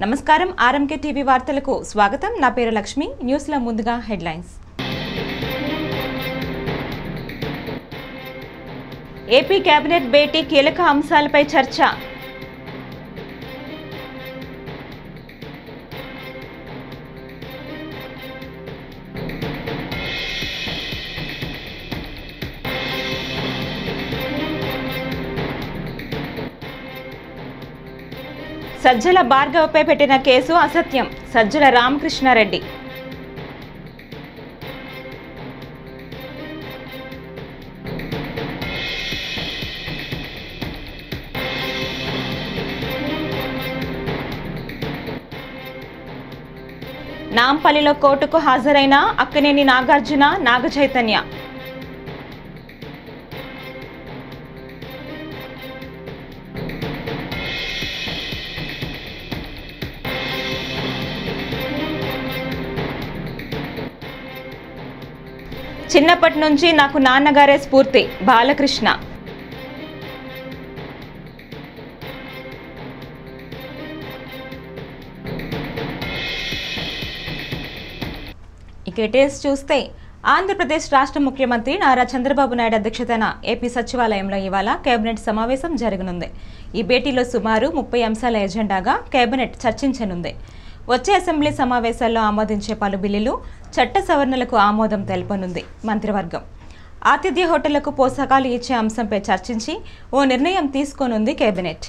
నమస్కారం RMK TV వార్తలకు స్వాగతం. నా పేరు లక్ష్మి. న్యూస్ లో ముందుగా హెడ్లైన్స్. ఏపీ కేబినెట్ భేటీ కీలక అంశాలపై చర్చ. సజ్జల భార్గవపై పెట్టిన కేసు అసత్యం. సజ్జల రామకృష్ణారెడ్డి. నాంపల్లిలో కోర్టుకు హాజరైన అక్కినేని నాగార్జున, నాగచైతన్య. చిన్నప్పటి నుంచి నాకు నాన్నగారే స్ఫూర్తి. బాలకృష్ణ. ఇక డీటెయిల్స్ చూస్తే ఆంధ్రప్రదేశ్ రాష్ట్ర ముఖ్యమంత్రి నారా చంద్రబాబు నాయుడు అధ్యక్షతన ఏపీ సచివాలయంలో ఇవాళ కేబినెట్ సమావేశం జరగనుంది. ఈ భేటీలో సుమారు 30 అంశాల ఎజెండాగా కేబినెట్ చర్చించనుంది. వచ్చే అసెంబ్లీ సమావేశాల్లో ఆమోదించే పలు బిల్లులు, చట్ట సవరణలకు ఆమోదం తెలపనుంది మంత్రివర్గం. ఆతిథ్య హోటళ్లకు పోషకాలు ఇచ్చే అంశంపై చర్చించి ఓ నిర్ణయం తీసుకోనుంది కేబినెట్.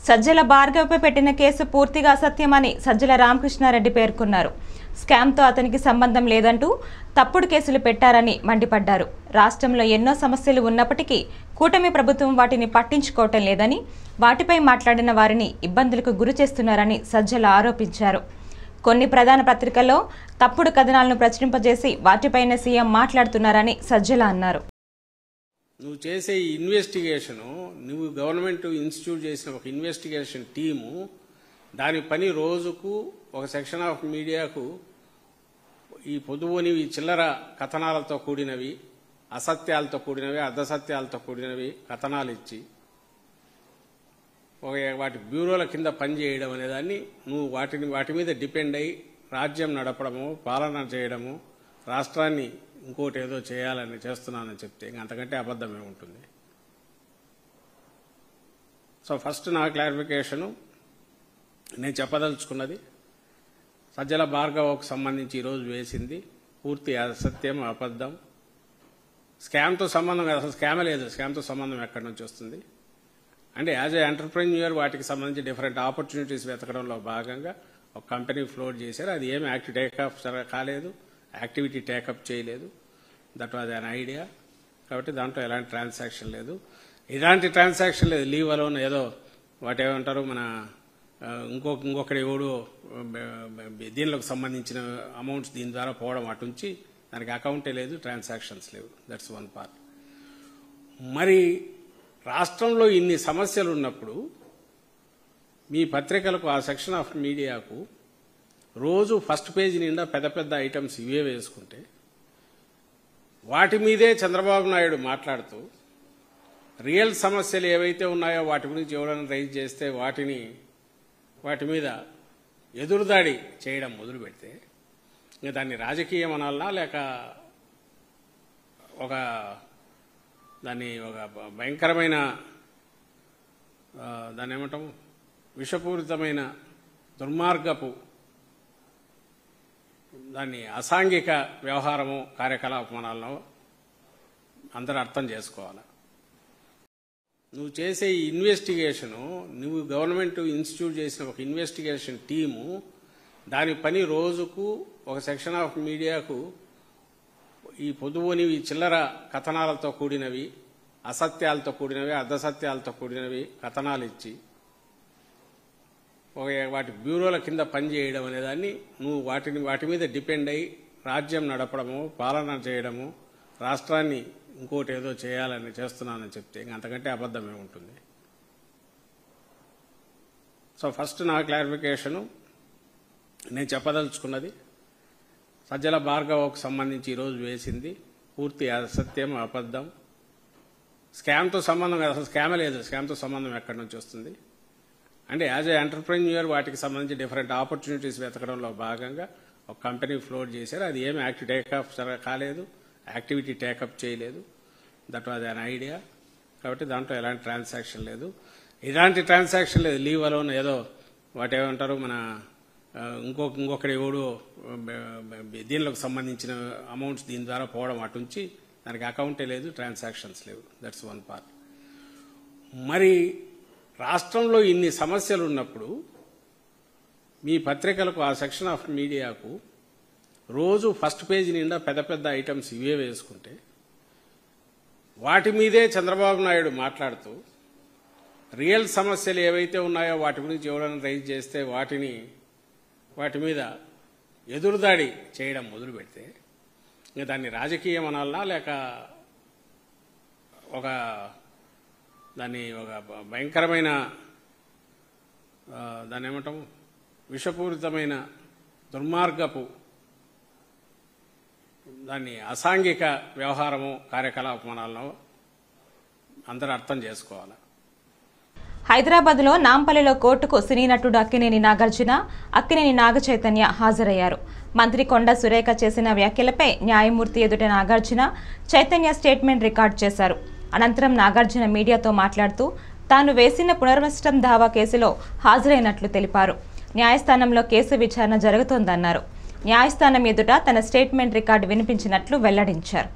సజ్జల భార్గవపై పెట్టిన కేసు పూర్తిగా అసత్యమని సజ్జల రామకృష్ణారెడ్డి పేర్కొన్నారు. స్కామ్తో అతనికి సంబంధం లేదంటూ తప్పుడు కేసులు పెట్టారని మండిపడ్డారు. రాష్ట్రంలో ఎన్నో సమస్యలు ఉన్నప్పటికీ కూటమి ప్రభుత్వం వాటిని పట్టించుకోవటం లేదని, వాటిపై మాట్లాడిన వారిని ఇబ్బందులకు గురి చేస్తున్నారని సజ్జల ఆరోపించారు. కొన్ని ప్రధాన పత్రికల్లో తప్పుడు కథనాలను ప్రచురింపజేసి వాటిపైన సీఎం మాట్లాడుతున్నారని సజ్జల అన్నారు. నువ్వు చేసే ఈ ఇన్వెస్టిగేషను, నువ్వు గవర్నమెంట్ ఇన్స్టిట్యూట్ చేసిన ఒక ఇన్వెస్టిగేషన్ టీము, దాని పని రోజుకు ఒక సెక్షన్ ఆఫ్ మీడియాకు ఈ పొదువునివి చిల్లర కథనాలతో కూడినవి, అసత్యాలతో కూడినవి, అర్ధసత్యాలతో కూడినవి కథనాలు ఇచ్చి వాటి బ్యూరోల కింద పనిచేయడం అనేదాన్ని నువ్వు వాటి మీద డిపెండ్ అయ్యి రాజ్యం నడపడము, పాలన చేయడము, రాష్ట్రాన్ని ఇంకోటి ఏదో చేయాలని చేస్తున్నానని చెప్తే అంతకంటే అబద్ధమే ఉంటుంది. సో ఫస్ట్ నా క్లారిఫికేషను నేను చెప్పదలుచుకున్నది, సజ్జల భార్గవకు సంబంధించి ఈరోజు వేసింది పూర్తి అసత్యం, అబద్ధం. స్కామ్తో సంబంధం కాదు, అసలు స్కామే లేదు. స్కామ్తో సంబంధం ఎక్కడి నుంచి వస్తుంది అంటే యాజ్ ఏ ఎంటర్ప్రెన్యూర్ వాటికి సంబంధించి డిఫరెంట్ ఆపర్చునిటీస్ వెతకడంలో భాగంగా ఒక కంపెనీ ఫ్లోట్ చేశారు. అది ఏమి టేకప్ కాలేదు, యాక్టివిటీ టేకప్ చేయలేదు. That was an idea. కాబట్టి దాంట్లో ఎలాంటి ట్రాన్సాక్షన్ లేదు, ఇలాంటి ట్రాన్సాక్షన్ లేదు. లీవ్ అలోన్ ఏదో వాటి ఏమంటారు మన ఇంకొకటి ఎవడో దీనిలోకి సంబంధించిన అమౌంట్స్ దీని ద్వారా పోవడం అటుంచి దానికి అకౌంటే లేదు, ట్రాన్సాక్షన్స్ లేవు. That's one part. మరి రాష్ట్రంలో ఇన్ని సమస్యలు ఉన్నప్పుడు మీ పత్రికలకు, ఆ సెక్షన్ ఆఫ్ మీడియాకు రోజు ఫస్ట్ పేజీ నిండా పెద్ద పెద్ద ఐటమ్స్ ఇవే వేసుకుంటే వాటి మీదే చంద్రబాబు నాయుడు మాట్లాడుతూ రియల్ సమస్యలు ఏవైతే ఉన్నాయో వాటి గురించి ఎవరైనా రైజ్ చేస్తే వాటి మీద ఎదురుదాడి చేయడం మొదలు పెడితే ఇంకా దాన్ని రాజకీయం అనాలనా లేక దాన్ని ఒక భయంకరమైన దాన్ని ఏమంటాము విషపూరితమైన దుర్మార్గపు దాన్ని అసాంఘిక వ్యవహారము కార్యకలాపాలను అందరూ అర్థం చేసుకోవాలి. నువ్వు చేసే ఈ ఇన్వెస్టిగేషను, నువ్వు గవర్నమెంట్ ఇన్స్టిట్యూట్ చేసిన ఒక ఇన్వెస్టిగేషన్ టీము దాని పని రోజుకు ఒక సెక్షన్ ఆఫ్ మీడియాకు ఈ పొదువునివి చిల్లర కథనాలతో కూడినవి, అసత్యాలతో కూడినవి, అర్ధసత్యాలతో కూడినవి కథనాలు ఇచ్చి వాటి బ్యూరోల కింద పనిచేయడం అనేదాన్ని నువ్వు వాటి మీద డిపెండ్ అయ్యి రాజ్యం నడపడము, పాలన చేయడము, రాష్ట్రాన్ని ఇంకోటి ఏదో చేయాలని చేస్తున్నానని చెప్తే ఇంక అంతకంటే అబద్ధమే ఉంటుంది. సో ఫస్ట్ నా క్లారిఫికేషను నేను చెప్పదలుచుకున్నది, సజ్జల భార్గవకు సంబంధించి ఈరోజు వేసింది పూర్తి అసత్యం, అబద్ధం. స్కామ్తో సంబంధం కాదు, అసలు స్కామే లేదు. స్కామ్తో సంబంధం ఎక్కడి నుంచి వస్తుంది అంటే యాజ్ ఏ ఎంటర్ప్రెన్యూర్ వాటికి సంబంధించి డిఫరెంట్ ఆపర్చునిటీస్ వెతకడంలో భాగంగా ఒక కంపెనీ ఫ్లోట్ చేశారు. అది ఏమి టేకప్ కాలేదు, యాక్టివిటీ టేకప్ చేయలేదు. That was an idea. కాబట్టి దాంట్లో ఎలాంటి ట్రాన్సాక్షన్ లేదు, ఇలాంటి ట్రాన్సాక్షన్ లేదు. లీవ్ అలోన్ ఏదో వాటి ఏమంటారు మన ఇంకొకటి ఎవడు దీనిలోకి సంబంధించిన అమౌంట్స్ దీని ద్వారా పోవడం అటుంచి దానికి అకౌంటే లేదు, ట్రాన్సాక్షన్స్ లేవు. That's one part. మరి రాష్ట్రంలో ఇన్ని సమస్యలు ఉన్నప్పుడు మీ పత్రికలకు, ఆ సెక్షన్ ఆఫ్ మీడియాకు రోజు ఫస్ట్ పేజీ నిండా పెద్ద పెద్ద ఐటమ్స్ ఇవే వేసుకుంటే వాటి మీదే చంద్రబాబు నాయుడు మాట్లాడుతూ రియల్ సమస్యలు ఏవైతే ఉన్నాయో వాటి గురించి ఎవరైనా రైజ్ చేస్తే వాటి మీద ఎదురుదాడి చేయడం మొదలు పెడితే ఇంకా దాన్ని రాజకీయం అనాలనా లేక దాన్ని ఒక భయంకరమైన దాన్ని ఏమంటాము విషపూరితమైన దుర్మార్గపు దాన్ని అసాంఘిక వ్యవహారము కార్యకలాపాలను అందరూ అర్థం చేసుకోవాలి. హైదరాబాద్లో నాంపల్లిలో కోర్టుకు సినీ నటుడు అక్కినేని నాగార్జున, అక్కినేని నాగచైతన్య హాజరయ్యారు. మంత్రి కొండ సురేఖ చేసిన వ్యాఖ్యలపై న్యాయమూర్తి ఎదుట నాగార్జున, చైతన్య స్టేట్మెంట్ రికార్డు చేశారు. అనంతరం నాగార్జున మీడియాతో మాట్లాడుతూ తాను వేసిన పునర్వసనం దావా కేసులో హాజరైనట్లు తెలిపారు. న్యాయస్థానంలో కేసు విచారణ జరుగుతోందన్నారు. న్యాయస్థానం ఎదుట తన స్టేట్మెంట్ రికార్డు వినిపించినట్లు వెల్లడించారు.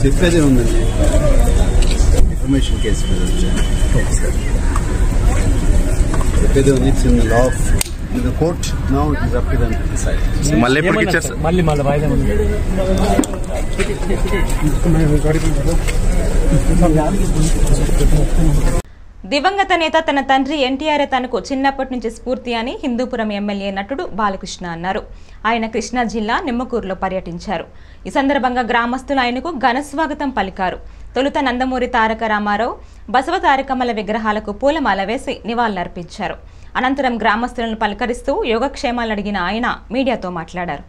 చెప్పేదే ఉందండి, ఇన్ఫర్మేషన్ కేసు చెప్పేదే ఉంది. It's in the law of the court. Now it is up to them to decide. మళ్ళీ వాయిదా దివంగత నేత తన తండ్రి ఎన్టీఆర్ తనకు చిన్నప్పటి నుంచి స్ఫూర్తి అని హిందూపురం ఎమ్మెల్యే నటుడు బాలకృష్ణ అన్నారు. ఆయన కృష్ణా జిల్లా నిమ్మకూరులో పర్యటించారు. ఈ సందర్భంగా గ్రామస్తులు ఆయనకు ఘన స్వాగతం పలికారు. తొలుత నందమూరి తారక రామారావు, బసవ తారకమ్మల విగ్రహాలకు పూలమాల వేసి నివాళులర్పించారు. అనంతరం గ్రామస్తులను పలకరిస్తూ యోగక్షేమాలు అడిగిన ఆయన మీడియాతో మాట్లాడారు.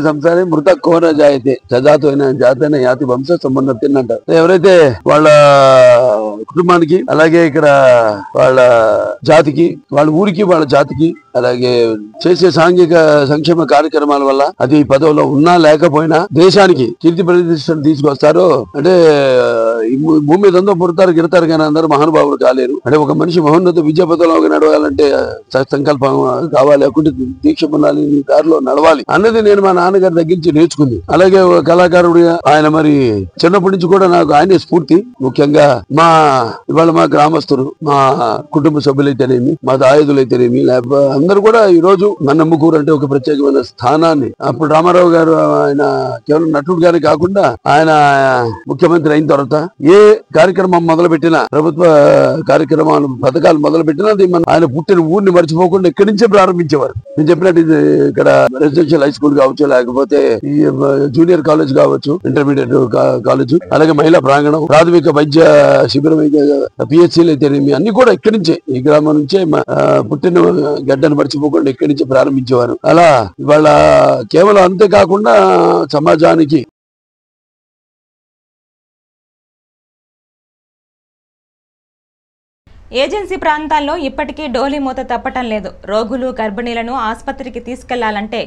సంసారి మృత కోన జాయితే సజాతో జాతైన యాతి వంశ సంబంధం తిన్నంట. ఎవరైతే వాళ్ళ కుటుంబానికి అలాగే ఇక్కడ వాళ్ళ జాతికి, వాళ్ళ ఊరికి, వాళ్ళ జాతికి అలాగే చేసే సాంఘిక సంక్షేమ కార్యక్రమాల వల్ల అది పదవిలో ఉన్నా లేకపోయినా దేశానికి కీర్తి ప్రతిష్టను తీసుకొస్తారు. అంటే భూమి మీద ఉందో పుడతారు గిడతారు కానీ అందరూ మహానుభావులు కాలేరు. అంటే ఒక మనిషి మహోన్నత విద్యా పథంలో నడవాలంటే సంకల్పం కావాలి, అకుంటి దీక్ష పొందాలి, దారిలో నడవాలి అన్నది నేను మా నాన్నగారి దగ్గర నుంచి నేర్చుకుంది. అలాగే ఒక కళాకారుడిగా ఆయన మరి చిన్నప్పటి నుంచి కూడా నాకు ఆయనే స్ఫూర్తి. ముఖ్యంగా ఇవాళ మా గ్రామస్తులు, మా కుటుంబ సభ్యులైతేనేమి, మా దాయుదులైతేనేమి, లేకపోతే అందరూ కూడా ఈ రోజు నన్నమ్మకూరు అంటే ఒక ప్రత్యేకమైన స్థానాన్ని, అప్పుడు రామారావు గారు ఆయన కేవలం నటుడు గారి కాకుండా ఆయన ముఖ్యమంత్రి అయిన తర్వాత ఏ కార్యక్రమం మొదలుపెట్టినా, ప్రభుత్వ కార్యక్రమాలు పథకాలు మొదలుపెట్టినా అది ఆయన పుట్టిన ఊరిని మర్చిపోకుండా ఇక్కడి నుంచే ప్రారంభించేవారు. నేను చెప్పినట్టు ఇక్కడ రెసిడెన్షియల్ హై స్కూల్ కావచ్చు, లేకపోతే ఈ జూనియర్ కాలేజ్ కావచ్చు, ఇంటర్మీడియట్ కాలేజ్, అలాగే మహిళా ప్రాంగణం, ప్రాథమిక వైద్య శిబిరం అయితే, పిహెచ్సీలు అయితేనేమి అన్ని కూడా ఇక్కడి నుంచే, ఈ గ్రామం నుంచే పుట్టిన గడ్డను మర్చిపోకుండా ఇక్కడి నుంచే ప్రారంభించేవారు. అలా ఇవాళ కేవలం అంతేకాకుండా సమాజానికి ఏజెన్సీ ప్రాంతాల్లో ఇప్పటికీ డోలీ మూత తప్పటం లేదు. రోగులు, గర్భిణీలను ఆసుపత్రికి తీసుకెళ్లాలంటే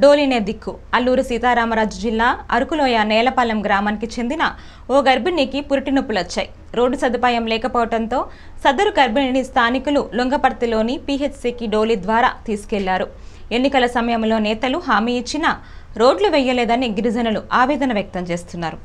డోలీనే దిక్కు. అల్లూరు సీతారామరాజు జిల్లా అరకులోయ నేలపాలెం గ్రామానికి చెందిన ఓ గర్భిణికి పురిటి నొప్పులొచ్చాయి. రోడ్డు సదుపాయం లేకపోవడంతో సదరు గర్భిణిని స్థానికులు లొంగపర్తిలోని పీహెచ్సీకి డోలీ ద్వారా తీసుకెళ్లారు. ఎన్నికల సమయంలో నేతలు హామీ ఇచ్చినా రోడ్లు వేయలేదని గిరిజనులు ఆవేదన వ్యక్తం చేస్తున్నారు.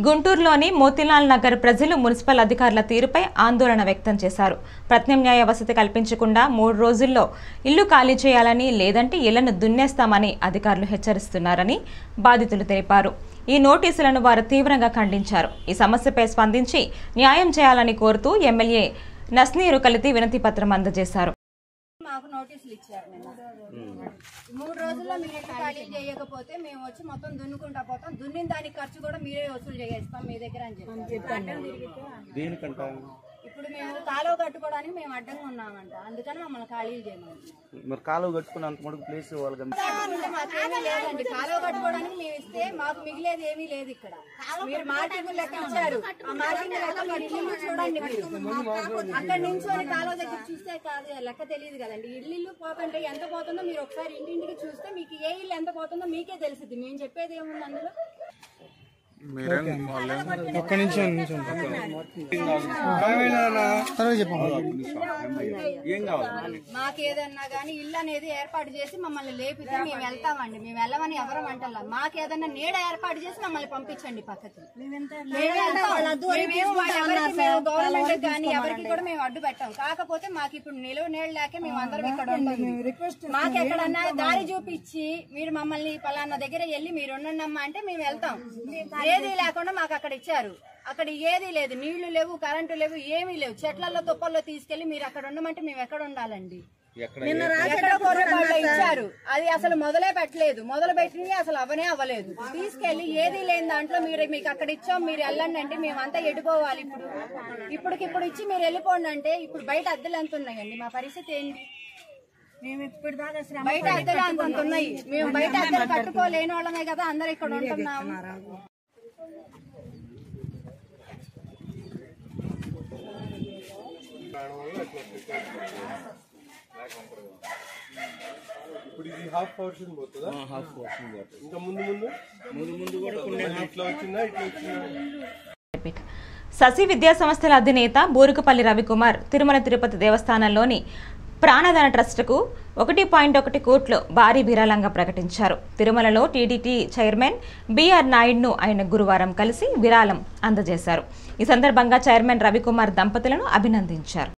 గుంటూరులోని మోతీలాల్ నగర్ ప్రజలు మున్సిపల్ అధికారుల తీరుపై ఆందోళన వ్యక్తం చేశారు. ప్రత్యామ్నాయ వసతి కల్పించకుండా 3 రోజుల్లో ఇల్లు ఖాళీ చేయాలని, లేదంటే ఇళ్లను దున్నేస్తామని అధికారులు హెచ్చరిస్తున్నారని బాధితులు తెలిపారు. ఈ నోటీసులను వారు తీవ్రంగా ఖండించారు. ఈ సమస్యపై స్పందించి న్యాయం చేయాలని కోరుతూ ఎమ్మెల్యే నస్నీరు కలిసి వినతి పత్రం అందజేశారు. మాకు నోటీసులు ఇచ్చారు. 3 రోజుల్లో మీరు ఖాళీ చేయకపోతే మేము వచ్చి మొత్తం దున్నుకుంటా పోతాం, దున్నిన దానికి ఖర్చు కూడా మీరే వసూలు చేస్తాం మీ దగ్గర అని చెప్పి. ఇప్పుడు మేము కాలువ కట్టుకోవడానికి మేము అడ్డంగా ఉన్నామంట, అందుకని మమ్మల్ని ఖాళీలు చేయమని. మరి కాలువ కట్టుకున్నంత మటుకు ప్లేస్ మాకేమీ లేదండి. కాలువ కట్టుకోవడానికి మేము ఇస్తే మాకు మిగిలేదు ఏమీ లేదు. ఇక్కడ మీరు మార్కింగ్ లెక్క ఇచ్చారు, ఆ మార్కింగ్ లెక్క మీరు ఇల్లు చూడండి. అక్కడ నుంచి కాలువ దగ్గర చూస్తే కాదు లెక్క తెలియదు కదండి. ఇల్లు పోతుంటే ఎంత పోతుందో మీరు ఒకసారి ఇంటింటికి చూస్తే మీకు ఏ ఇల్లు ఎంత పోతుందో మీకే తెలుస్తుంది. మేము చెప్పేది ఏముంది అందులో. మాకేదన్నా గానీ ఇల్లు అనేది ఏర్పాటు చేసి మమ్మల్ని లేపితే మేము వెళ్తామండి. మేము వెళ్ళమని ఎవరం అంటలా. మాకేదన్నా నీడ ఏర్పాటు చేసి మమ్మల్ని పంపించండి పక్కకి. గవర్నమెంట్ కానీ ఎవరికి కూడా మేము అడ్డు పెట్టాం. కాకపోతే మాకు ఇప్పుడు నిలువ నీళ్ళు లేక మేము అందరం ఇక్కడ ఉంటాం. మాకు ఎక్కడన్నా దారి చూపించి మీరు మమ్మల్ని పలానా దగ్గర వెళ్ళి మీరు ఉండమ్మా అంటే మేము వెళ్తాం. ఏది లేకుండా మాకు అక్కడ ఇచ్చారు. అక్కడ ఏది లేదు, నీళ్లు లేవు, కరెంటు లేవు, ఏమీ లేవు. చెట్లలో తుప్పల్లో తీసుకెళ్లి మీరు అక్కడ ఉండమంటే మేము ఎక్కడ ఉండాలండి? ఇచ్చారు, అది అసలు మొదలే పెట్టలేదు. మొదలు పెట్టింది అసలు అవనే అవ్వలేదు. తీసుకెళ్లి ఏది లేని దాంట్లో మీకు అక్కడ ఇచ్చాం, మీరు వెళ్ళండి అంటే మేమంతా ఎడిపోవాలి. ఇప్పటికిప్పుడు ఇచ్చి మీరు వెళ్ళిపోండి అంటే ఇప్పుడు బయట అద్దెలు ఎంత ఉన్నాయండి? మా పరిస్థితి ఏంటి? మేము ఇప్పుడు దాకా బయట అద్దెలు అంత ఉన్నాయి. మేము బయట అద్దెలు కట్టుకోలేని వాళ్ళమే కదా అందరు ఇక్కడ ఉంటున్నాము. ఇప్పుడు ఇది హాఫ్ పోర్షన్ పోతుందా? హాఫ్ పోర్షన్ పోతుంది. ఇంకా ముందు కూడా కొన్ని ఇట్లా వచ్చిందా ఇట్లా వచ్చిందా? శశి విద్యా సంస్థల అధినేత బూరుకపల్లి రవికుమార్ తిరుమల తిరుపతి దేవస్థానంలోని ప్రాణదాన ట్రస్టుకు 1.1 కోట్లు భారీ విరాళంగా ప్రకటించారు. తిరుమలలో టీటీడీ చైర్మన్ బిఆర్ నాయుడును ఆయన గురువారం కలిసి విరాళం అందజేశారు. ఈ సందర్భంగా చైర్మన్ రవికుమార్ దంపతులను అభినందించారు.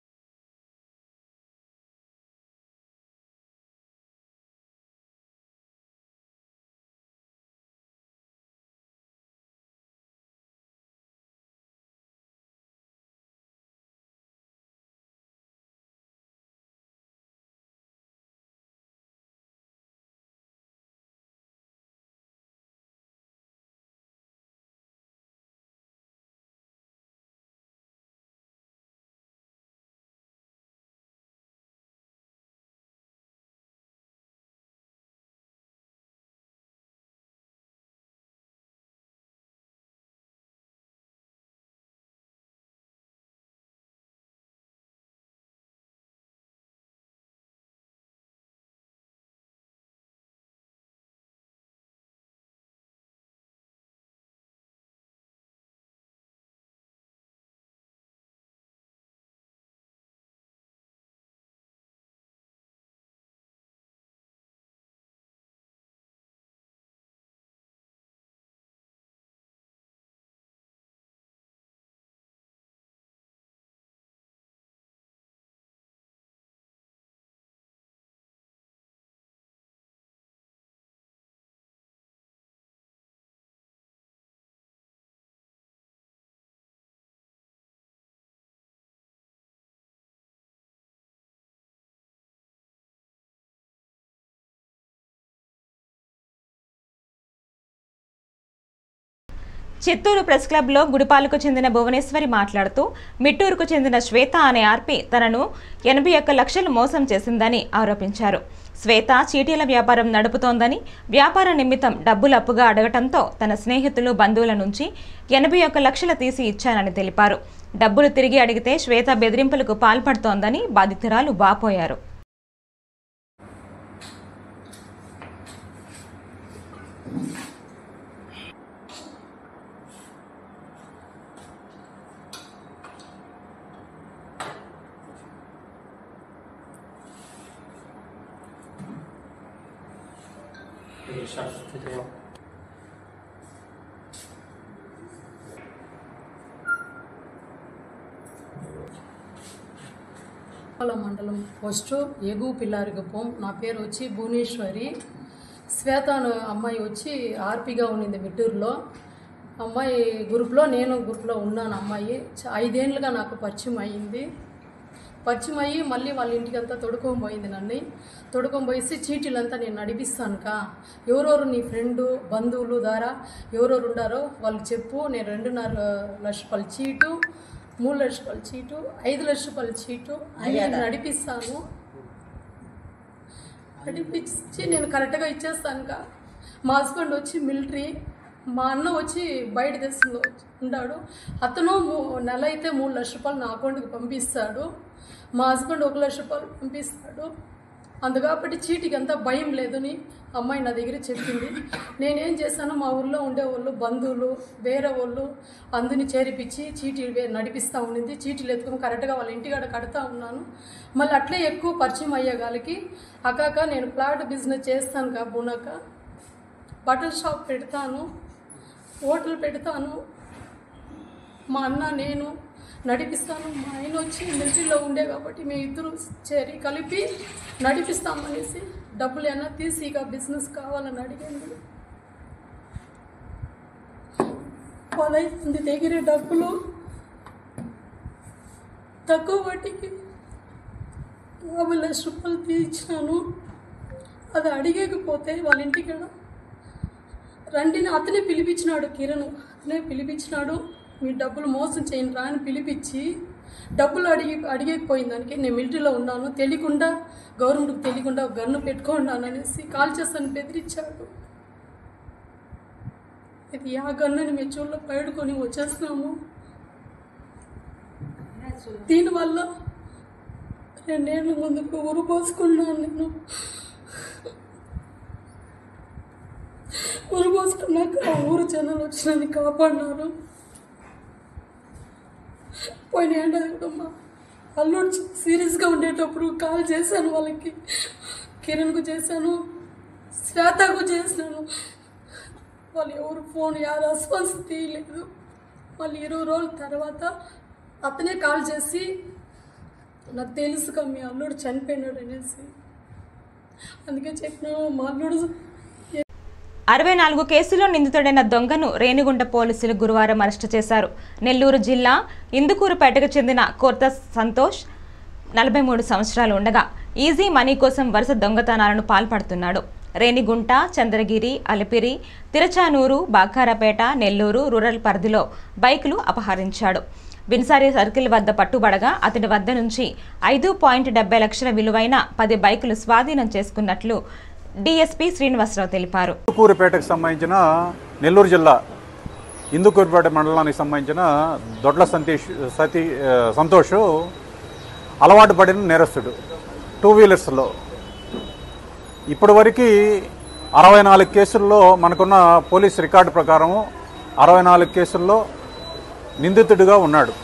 చిత్తూరు ప్రెస్ క్లబ్లో గుడిపాలకు చెందిన భువనేశ్వరి మాట్లాడుతూ మిట్టూరుకు చెందిన శ్వేత అనే ఆర్పి తనను 81 లక్షలు మోసం చేసిందని ఆరోపించారు. శ్వేత చీటీల వ్యాపారం నడుపుతోందని, వ్యాపార నిమిత్తం డబ్బులు అప్పుగా అడగటంతో తన స్నేహితులు, బంధువుల నుంచి 81 లక్షలు తీసి ఇచ్చానని తెలిపారు. డబ్బులు తిరిగి అడిగితే శ్వేత బెదిరింపులకు పాల్పడుతోందని బాధితురాలు వాపోయారు. మండలం పోస్టు ఎగు పిల్లారిగుప్పం. నా పేరు వచ్చి భువనేశ్వరి. శ్వేత అమ్మాయి వచ్చి ఆర్పిగా ఉండింది మిట్టూరులో. అమ్మాయి గ్రూప్లో, నేను గ్రూప్లో ఉన్నాను. అమ్మాయి 5 ఏళ్ళుగా నాకు పరిచయం అయ్యింది. పరిచయం అయ్యి మళ్ళీ వాళ్ళ ఇంటికి అంతా తొడుకొని పోయింది. నన్ను తొడుకొని పోయేసి చీటీలంతా నేను నడిపిస్తానుక, ఎవరెవరు నీ ఫ్రెండు, బంధువులు ద్వారా ఎవరెవరు ఉండారో వాళ్ళు చెప్పు, నేను 2.5 లక్ష రూపాయల చీటు, 3 లక్షల రూపాయల చీటు, 5 లక్షల రూపాయల చీటు అన్నీ నడిపిస్తాను. నడిపించి నేను కరెక్ట్గా ఇచ్చేస్తానుక. మా హస్బెండ్ వచ్చి మిలిటరీ, మా అన్న వచ్చి బయట దేశంలో ఉన్నాడు. అతను నెల అయితే 3 లక్షల రూపాయలు నా అకౌంట్కి పంపిస్తాడు. మా హస్బెండ్ 1 లక్ష రూపాయలు పంపిస్తాడు. అందుకబట్టి చీటికి అంతా భయం లేదని అమ్మాయి నా దగ్గర చెప్పింది. నేనేం చేశాను, మా ఊళ్ళో ఉండేవాళ్ళు, బంధువులు, వేరే వాళ్ళు అందుని చేరిపించి చీటీలు నడిపిస్తూ ఉండింది. చీటీలు ఎత్తుకొని కరెక్ట్గా వాళ్ళ ఇంటికాడ కడతా ఉన్నాను. మళ్ళీ అట్లే ఎక్కువ పరిచయం అయ్యేగాలికి అకాక నేను ప్లాట్ బిజినెస్ చేస్తాను కాబోనాక, బట్టల షాప్ పెడతాను, హోటల్ పెడతాను, మా అన్న నేను నడిపిస్తాను. మా ఆయన వచ్చి మిలిటరీలో ఉండే కాబట్టి మేము ఇద్దరు చేరి కలిపి నడిపిస్తామనేసి డబ్బులు ఏమైనా తీసి ఇక బిజినెస్ కావాలని అడిగింది. 15 మంది దగ్గర డబ్బులు తక్కువ వడ్డీకి 50 లక్షల రూపాయలు తీర్చినాను. అది అడిగకపోతే వాళ్ళ ఇంటికి రండి అతనే పిలిపించినాడు. కిరణ్ అతనే పిలిపించినాడు. మీ డబ్బులు మోసం చేయండి రా అని పిలిపించి డబ్బులు అడిగకపోయిన దానికి నేను మిలిటరీలో ఉన్నాను, తెలియకుండా గవర్నమెంట్కి తెలియకుండా గన్ను పెట్టుకున్నాను అనేసి కాల్ చేస్తాను బెదిరించాడు. ఇది ఆ గన్నుని మేము చూడలో పడుకొని వచ్చేస్తున్నాము. దీనివల్ల 2 ఏళ్ళ ముందుకు ఊరు పోసుకున్నాను. నేను ఊరు పోసుకున్నాక ఆ ఊరు జనాలు వచ్చినది కాపాడినారు. పోయిన ఏడాది కూడా మా అల్లుడు సీరియస్గా ఉండేటప్పుడు కాల్ చేశాను వాళ్ళకి, కిరణ్కు చేశాను, శ్వేతకు చేసినాను. వాళ్ళు ఎవరు ఫోన్ రెస్పాన్స్ తీయలేదు. మళ్ళీ 20 రోజుల తర్వాత అతనే కాల్ చేసి నాకు తెలుసుగా మీ అల్లుడు చనిపోయినాడు అనేసి, అందుకే చెప్పినాను మా అల్లుడు. 64 కేసులో నిందితుడైన దొంగను రేణిగుంట పోలీసులు గురువారం అరెస్టు చేశారు. నెల్లూరు జిల్లా ఇందుకూరుపేటకు చెందిన కొత్త సంతోష్ 43 సంవత్సరాలు ఉండగా ఈజీ మనీ కోసం వరుస దొంగతనాలను పాల్పడుతున్నాడు. రేణిగుంట, చంద్రగిరి, అలిపిరి, తిరుచానూరు, బాకారపేట, నెల్లూరు రూరల్ పరిధిలో బైకులు అపహరించాడు. బిన్సారి సర్కిల్ వద్ద పట్టుబడగా అతడి వద్ద నుంచి 5.70 లక్షల విలువైన 10 బైకులు స్వాధీనం చేసుకున్నట్లు డిఎస్పీ శ్రీనివాసరావు తెలిపారు. ఇందుకూరుపేటకు సంబంధించిన నెల్లూరు జిల్లా ఇందుకూరుపేట మండలానికి సంబంధించిన దొడ్ల సంతోష్ అలవాటు పడిన నేరస్తుడు. 2 వీలర్స్లో ఇప్పటి వరకు 64 కేసుల్లో మనకున్న పోలీస్ రికార్డు ప్రకారం 64 కేసుల్లో నిందితుడిగా ఉన్నాడు.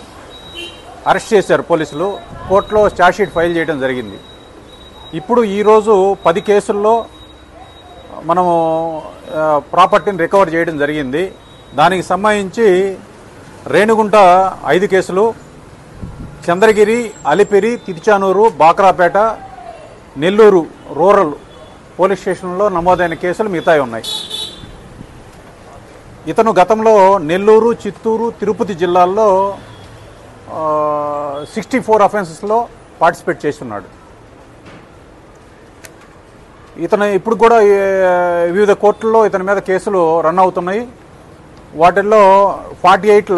అరెస్ట్ చేశారు పోలీసులు. కోర్టులో ఛార్జ్షీట్ ఫైల్ చేయడం జరిగింది. ఇప్పుడు ఈరోజు 10 కేసుల్లో మనము ప్రాపర్టీని రికవర్ చేయడం జరిగింది. దానికి సంబంధించి రేణిగుంట 5 కేసులు, చంద్రగిరి, అలిపిరి, తిరుచానూరు, బాక్రాపేట, నెల్లూరు రూరల్ పోలీస్ స్టేషన్లో నమోదైన కేసులు మిగతాయి ఉన్నాయి. ఇతను గతంలో నెల్లూరు, చిత్తూరు, తిరుపతి జిల్లాల్లో 64 అఫెన్సెస్లో పార్టిసిపేట్ చేస్తున్నాడు. ఇతను ఇప్పుడు కూడా వివిధ కోర్టుల్లో ఇతని మీద కేసులు రన్ అవుతున్నాయి. వాటిల్లో 48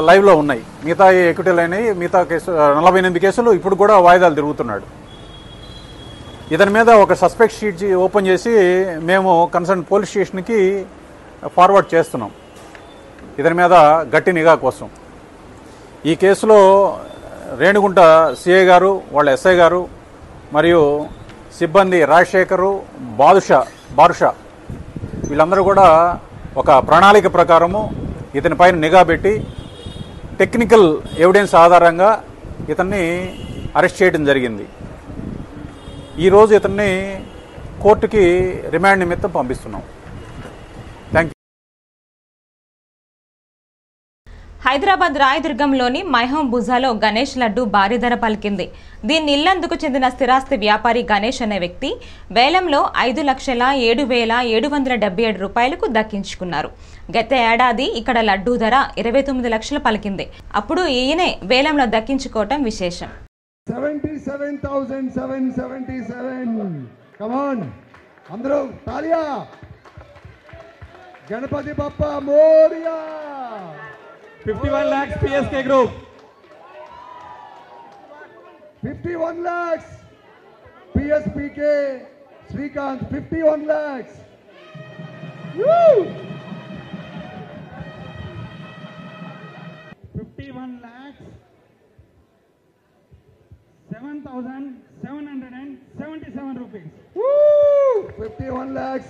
లైవ్లో ఉన్నాయి, మిగతా ఎక్విటీలు అయినాయి. మిగతా కేసు 48 కేసులు ఇప్పుడు కూడా వాయిదాలు తిరుగుతున్నాడు. ఇతని మీద ఒక సస్పెక్ట్ షీట్ ఓపెన్ చేసి మేము కన్సర్న్ పోలీస్ స్టేషన్కి ఫార్వర్డ్ చేస్తున్నాం ఇతని మీద గట్టి నిఘా కోసం. ఈ కేసులో రేణిగుంట సిఐ గారు, వాళ్ళ ఎస్ఐ గారు మరియు సిబ్బంది రాజశేఖరు, బాదుషా వీళ్ళందరూ కూడా ఒక ప్రణాళిక ప్రకారము ఇతని పైన నిఘా పెట్టి టెక్నికల్ ఎవిడెన్స్ ఆధారంగా ఇతన్ని అరెస్ట్ చేయడం జరిగింది. ఈరోజు ఇతన్ని కోర్టుకి రిమాండ్ నిమిత్తం పంపిస్తున్నాం. Thank you. హైదరాబాద్ రాయదుర్గంలోని మైహం బుజాలో గణేష్ లడ్డు భారీ ధర పలికింది. దీన్ని ఇల్లందుకు చెందిన స్థిరాస్తి వ్యాపారి గణేష్ అనే వ్యక్తి వేలంలో 5,07,777 రూపాయలకు దక్కించుకున్నారు. గత ఏడాది ఇక్కడ లడ్డూ ధర 29 లక్షలు పలికింది. అప్పుడు ఈయనే వేలంలో దక్కించుకోవటం విశేషం. 77,777. Come on, అందరూ తాలియా. Ganapati Bappa Morya. 51 lakhs PSK group. 51 lakhs. PSPK Srikanth 51 lakhs. Woo! 51 lakhs 7,777 rupees. Woo! 51 lakhs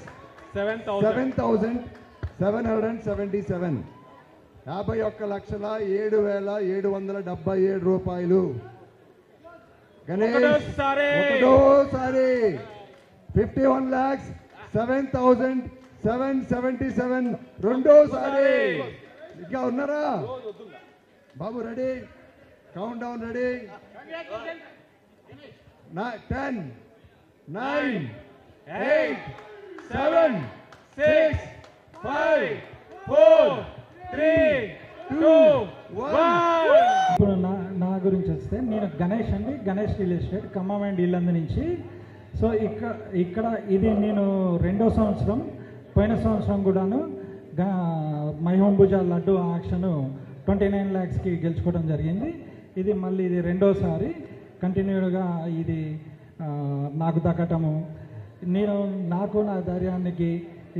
7,777. 51,07,777 రూపాయలు. గణేష్ ఒకటోసారి 51 lakhs 7,777 రెండోసారి. ఇంకా ఉన్నారా బాబు? రెడీ? Count down ready? 10, 9, 8, 7, 6, 5, 4, 3, 2, 1. ఇప్పుడు నా గురించి వస్తే నేను గణేష్ అండి, Ganesh real estate Khammam and Yellandu నుంచి. సో ఇక్కడ ఇది నేను 2వ సంవత్సరం, పోయిన సంవత్సరం కూడాను మైహం బుజా లడ్డు ఆక్షన్ 29 lakhsకి గెలుచుకోవడం జరిగింది. ఇది మళ్ళీ ఇది 2వసారి కంటిన్యూగా ఇది నాకు దక్కటము. నేను నాకు నా ధైర్యానికి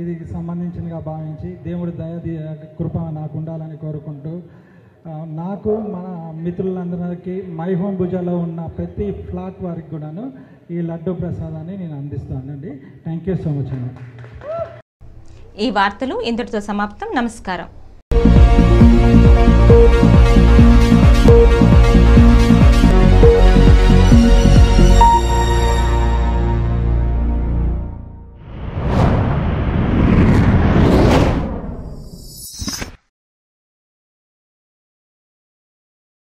ఇది సంబంధించినగా భావించి దేవుడి దయ కృప నాకు ఉండాలని కోరుకుంటూ నాకు మన మిత్రులందరికీ మైహం బుజాలో ఉన్న ప్రతి ఫ్లాట్ వారికి కూడాను ఈ లడ్డు ప్రసాదాన్ని నేను అందిస్తానండి. థ్యాంక్ యూ సో మచ్ అండి. ఈ వార్తలు ఇంతటితో సమాప్తం. నమస్కారం.